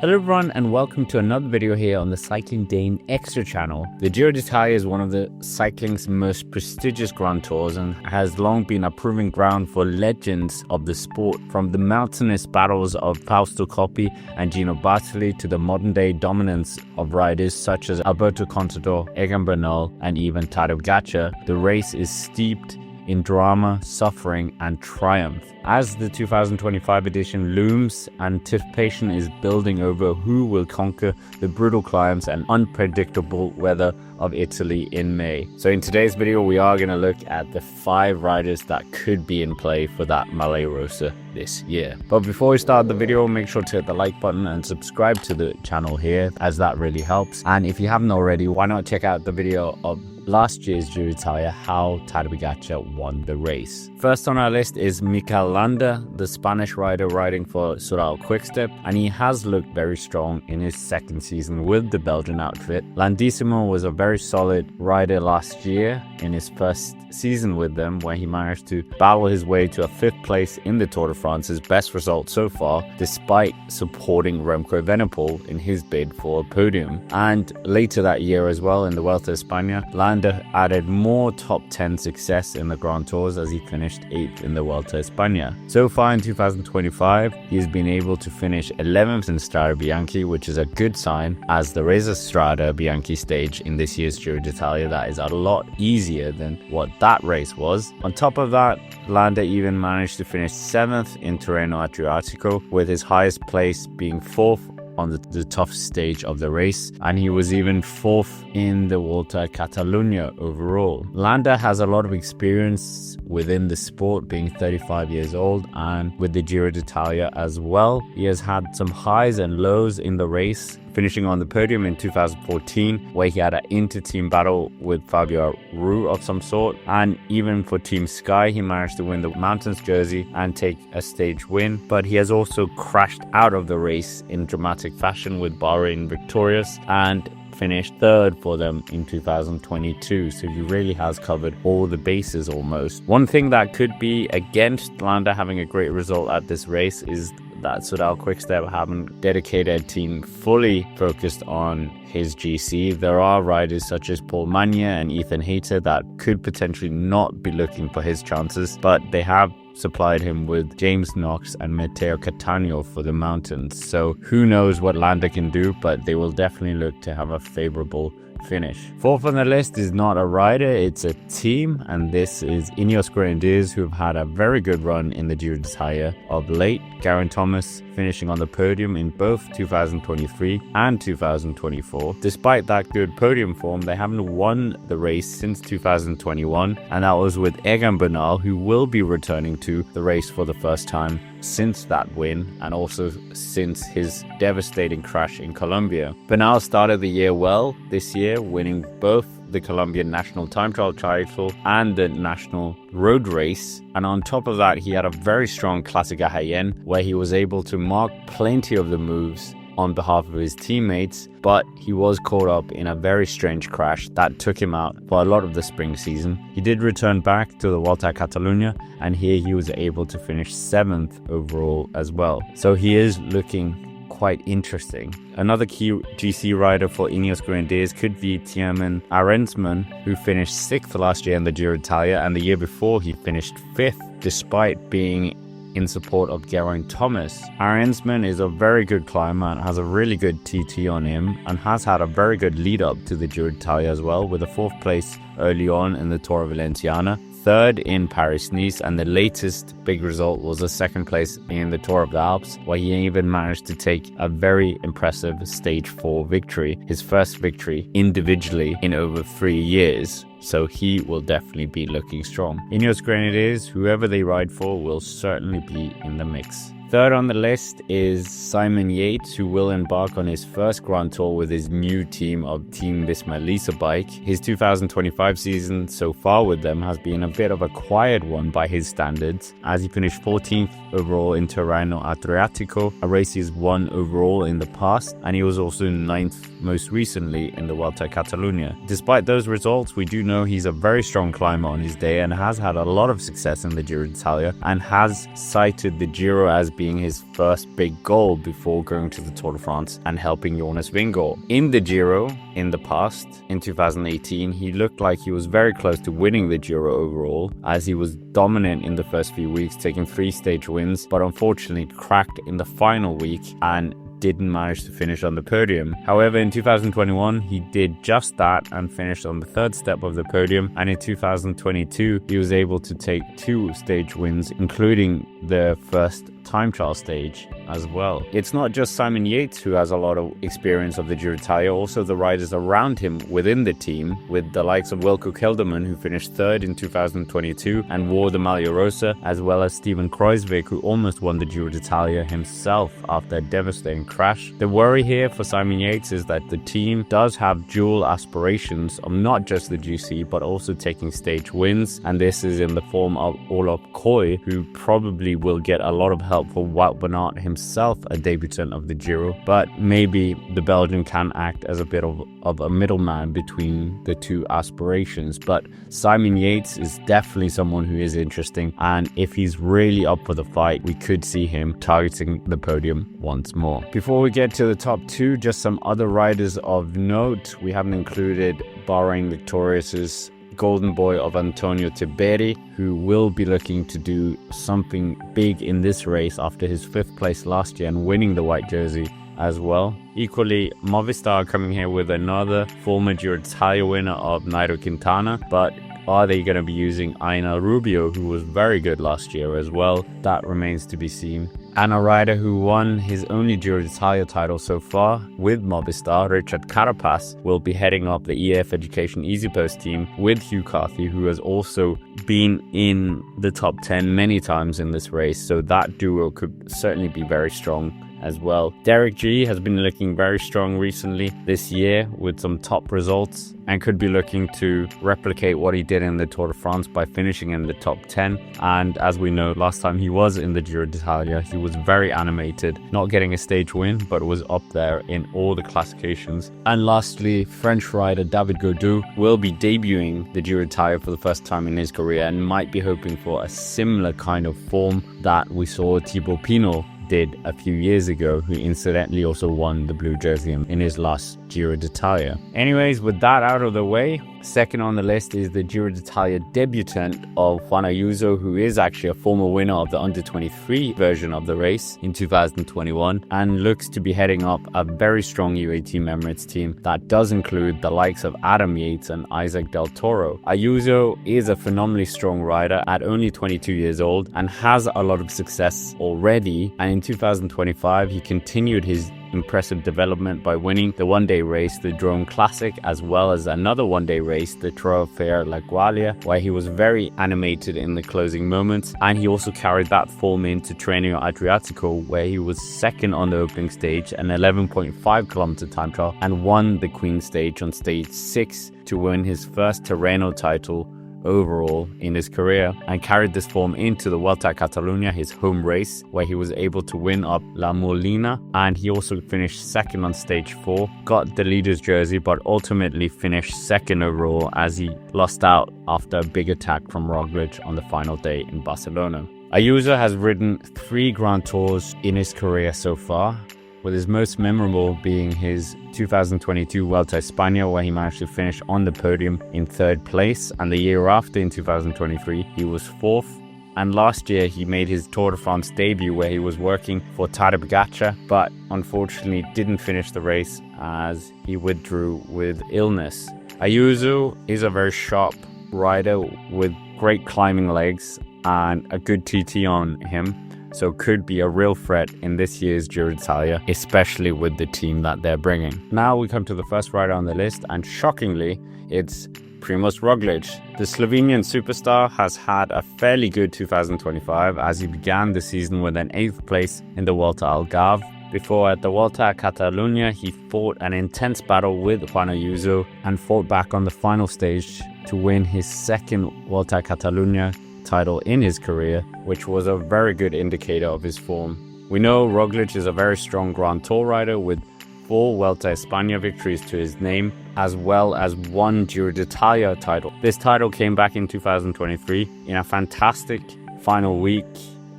Hello everyone and welcome to another video here on the Cycling Dane Extra channel. The Giro d'Italia is one of the cycling's most prestigious Grand Tours and has long been a proving ground for legends of the sport, from the mountainous battles of Fausto Coppi and Gino Bartali to the modern day dominance of riders such as Alberto Contador, Egan Bernal and even Tadej Pogačar. The race is steeped in drama, suffering and triumph. As the 2025 edition looms, anticipation is building over who will conquer the brutal climbs and unpredictable weather of Italy in May. So in today's video, we are going to look at the 5 riders that could be in play for that Mille Rosa this year. But before we start the video, make sure to hit the like button and subscribe to the channel here, as that really helps. And if you haven't already, why not check out the video of last year's Giro d'Italia, how Tadej Pogačar won the race. First on our list is Mikel Landa, the Spanish rider riding for Soudal Quickstep, and he has looked very strong in his second season with the Belgian outfit. Landissimo was a very solid rider last year in his first season with them, where he managed to battle his way to a 5th place in the Tour de France, his best result so far, despite supporting Remco Evenepoel in his bid for a podium. And later that year as well, in the Vuelta a España, Landa added more top 10 success in the Grand Tours as he finished 8th in the Vuelta a España. So far in 2025, he has been able to finish 11th in Strade Bianche, which is a good sign, as there is a Strade Bianche stage in this year's Giro d'Italia that is a lot easier than what that race was. On top of that, Landa even managed to finish 7th in Tirreno Adriatico, with his highest place being 4th on the tough stage of the race, and he was even 4th in the Volta a Catalunya overall. Landa has a lot of experience within the sport, being 35 years old, and with the Giro d'Italia as well. He has had some highs and lows in the race, finishing on the podium in 2014, where he had an inter-team battle with Fabio Aru of some sort, and even for Team Sky he managed to win the Mountains jersey and take a stage win. But he has also crashed out of the race in dramatic fashion, with Bahrain victorious, and finished 3rd for them in 2022, so he really has covered all the bases almost. One thing that could be against Landa having a great result at this race is that Soudal Quickstep haven't dedicated a team fully focused on his GC. There are riders such as Paul Magna and Ethan Hayter that could potentially not be looking for his chances, but they have supplied him with James Knox and Matteo Cattaneo for the mountains. So who knows what Landa can do, but they will definitely look to have a favorable finish. 4th on the list is not a rider, it's a team, and this is Ineos Grenadiers, who have had a very good run in the Giro d'Italia of late. Geraint Thomas finishing on the podium in both 2023 and 2024. Despite that good podium form, they haven't won the race since 2021, and that was with Egan Bernal, who will be returning to the race for the first time since that win, and also since his devastating crash in Colombia. Bernal started the year well this year, winning both the Colombian national time trial title and the national road race, and on top of that he had a very strong Clásica Jaén, where he was able to mark plenty of the moves on behalf of his teammates, but he was caught up in a very strange crash that took him out for a lot of the spring season. He did return back to the Volta a Catalunya, and here he was able to finish 7th overall as well. So he is looking quite interesting. Another key GC rider for Ineos Grenadiers could be Thymen Arensman, who finished 6th last year in the Giro d'Italia, and the year before he finished 5th despite being in support of Geraint Thomas. Arensman is a very good climber and has a really good TT on him, and has had a very good lead up to the Giro d'Italia as well, with a 4th place early on in the Tour Valenciana, 3rd in Paris-Nice, and the latest big result was a 2nd place in the Tour of the Alps, where he even managed to take a very impressive stage 4 victory, his first victory individually in over 3 years. So he will definitely be looking strong. Ineos Grenadiers, whoever they ride for, will certainly be in the mix. 3rd on the list is Simon Yates, who will embark on his first Grand Tour with his new team of Team visma-lease bike. His 2025 season so far with them has been a bit of a quiet one by his standards, as he finished 14th overall in Tirreno Adriatico, a race he's won overall in the past, and he was also 9th most recently in the Vuelta a Catalunya. Despite those results, we do know he's a very strong climber on his day and has had a lot of success in the Giro d'Italia, and has cited the Giro as being his first big goal before going to the Tour de France and helping Jonas Vingegaard. In the Giro, in the past, in 2018, he looked like he was very close to winning the Giro overall, as he was dominant in the first few weeks, taking 3 stage wins, but unfortunately cracked in the final week and didn't manage to finish on the podium. However, in 2021, he did just that and finished on the 3rd step of the podium. And in 2022, he was able to take 2 stage wins, including the first time trial stage as well. It's not just Simon Yates who has a lot of experience of the Giro d'Italia, also the riders around him within the team, with the likes of Wilco Kelderman, who finished 3rd in 2022 and wore the Maglia Rosa, as well as Steven Kruijswijk, who almost won the Giro d'Italia himself after a devastating crash. The worry here for Simon Yates is that the team does have dual aspirations of not just the GC but also taking stage wins, and this is in the form of Olof Koy, who probably will get a lot of help for Wout van Aert himself, a debutant of the Giro, but maybe the Belgian can act as a bit of a middleman between the two aspirations. But Simon Yates is definitely someone who is interesting, and if he's really up for the fight, we could see him targeting the podium once more. Before we get to the top 2, just some other riders of note. We haven't included Bahrain Victorious's golden boy of Antonio Tiberi, who will be looking to do something big in this race after his 5th place last year and winning the white jersey as well. Equally, Movistar coming here with another former Giro d'Italia winner of Nairo Quintana, but are they going to be using Aina Rubio, who was very good last year as well? That remains to be seen. And a rider who won his only Giro d'Italia title so far with Movistar, Richard Carapaz, will be heading up the EF Education EasyPost team with Hugh Carthy, who has also been in the top 10 many times in this race. So that duo could certainly be very strong as well. Derek G has been looking very strong recently this year with some top results and could be looking to replicate what he did in the Tour de France by finishing in the top 10. And as we know, last time he was in the Giro d'Italia, he was very animated, not getting a stage win, but was up there in all the classifications. And lastly, French rider David Gaudu will be debuting the Giro d'Italia for the first time in his career and might be hoping for a similar kind of form that we saw Thibaut Pinot did a few years ago, who incidentally also won the blue jersey in his last Giro d'Italia. Anyways, with that out of the way, second on the list is the Giro d'Italia debutant of Juan Ayuso, who is actually a former winner of the under-23 version of the race in 2021 and looks to be heading up a very strong UAE Team Emirates team that does include the likes of Adam Yates and Isaac Del Toro. Ayuso is a phenomenally strong rider at only 22 years old and has a lot of success already, and in 2025 he continued his impressive development by winning the one-day race, the Drone Classic, as well as another one-day race, the Trofeo La Guaglia, where he was very animated in the closing moments, and he also carried that form into Trenio Adriatico, where he was second on the opening stage, an 11.5 kilometer time trial, and won the Queen stage on stage 6 to win his first Tirreno title overall in his career, and carried this form into the Vuelta a Catalunya, his home race, where he was able to win up La Molina, and he also finished second on stage 4, got the leader's jersey, but ultimately finished second overall as he lost out after a big attack from Roglic on the final day in Barcelona. Ayuso has ridden 3 Grand Tours in his career so far, with his most memorable being his 2022 Vuelta a España, where he managed to finish on the podium in 3rd place, and the year after, in 2023, he was 4th. And last year he made his Tour de France debut, where he was working for Tadej Pogačar, but unfortunately didn't finish the race as he withdrew with illness. Ayuso is a very sharp rider with great climbing legs and a good TT on him, so could be a real threat in this year's Giro d'Italia, especially with the team that they're bringing. Now we come to the first rider on the list, and shockingly, it's Primoz Roglic. The Slovenian superstar has had a fairly good 2025 as he began the season with an 8th place in the Vuelta al Algarve. Before, at the Vuelta a Catalunya, he fought an intense battle with Juan Ayuso and fought back on the final stage to win his 2nd Vuelta a Catalunya title in his career, which was a very good indicator of his form. We know Roglic is a very strong Grand Tour rider with 4 Vuelta a España victories to his name, as well as 1 Giro d'Italia title. This title came back in 2023 in a fantastic final week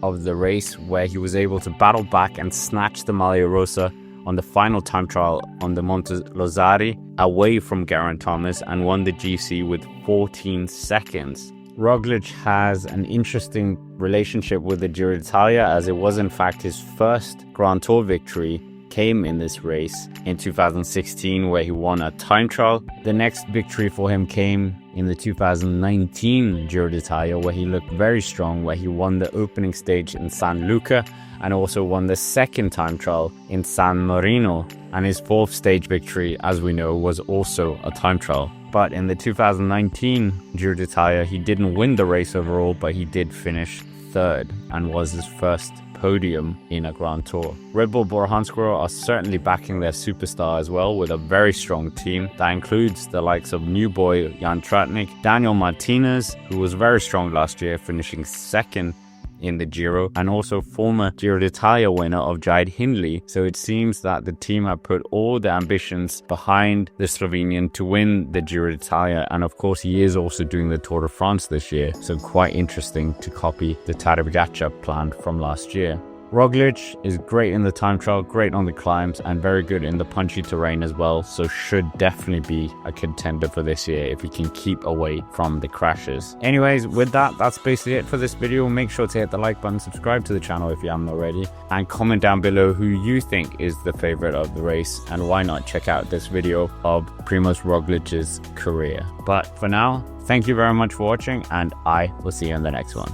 of the race where he was able to battle back and snatch the Maglia Rosa on the final time trial on the Monte Lozari away from Geraint Thomas and won the GC with 14 seconds. Roglic has an interesting relationship with the Giro d'Italia, as it was in fact his first Grand Tour victory came in this race in 2016, where he won a time trial. The next victory for him came in the 2019 Giro d'Italia, where he looked very strong, where he won the opening stage in San Luca and also won the second time trial in San Marino. And his fourth stage victory, as we know, was also a time trial. But in the 2019 Giro d'Italia, he didn't win the race overall, but he did finish third and was his first podium in a Grand Tour. Red Bull Bora Hansgrohe are certainly backing their superstar as well, with a very strong team that includes the likes of new boy Jan Tratnik, Daniel Martinez, who was very strong last year, finishing second in the Giro, and also former Giro d'Italia winner of Jide Hindley. So it seems that the team have put all the ambitions behind the Slovenian to win the Giro d'Italia, and of course he is also doing the Tour de France this year, so quite interesting to copy the Tadej Pogačar plan from last year. Roglic is great in the time trial, great on the climbs, and very good in the punchy terrain as well, so should definitely be a contender for this year if he can keep away from the crashes. Anyways, with that, that's basically it for this video. Make sure to hit the like button, subscribe to the channel if you haven't already, and comment down below who you think is the favorite of the race, and why not check out this video of Primoz Roglic's career. But for now, thank you very much for watching, and I will see you in the next one.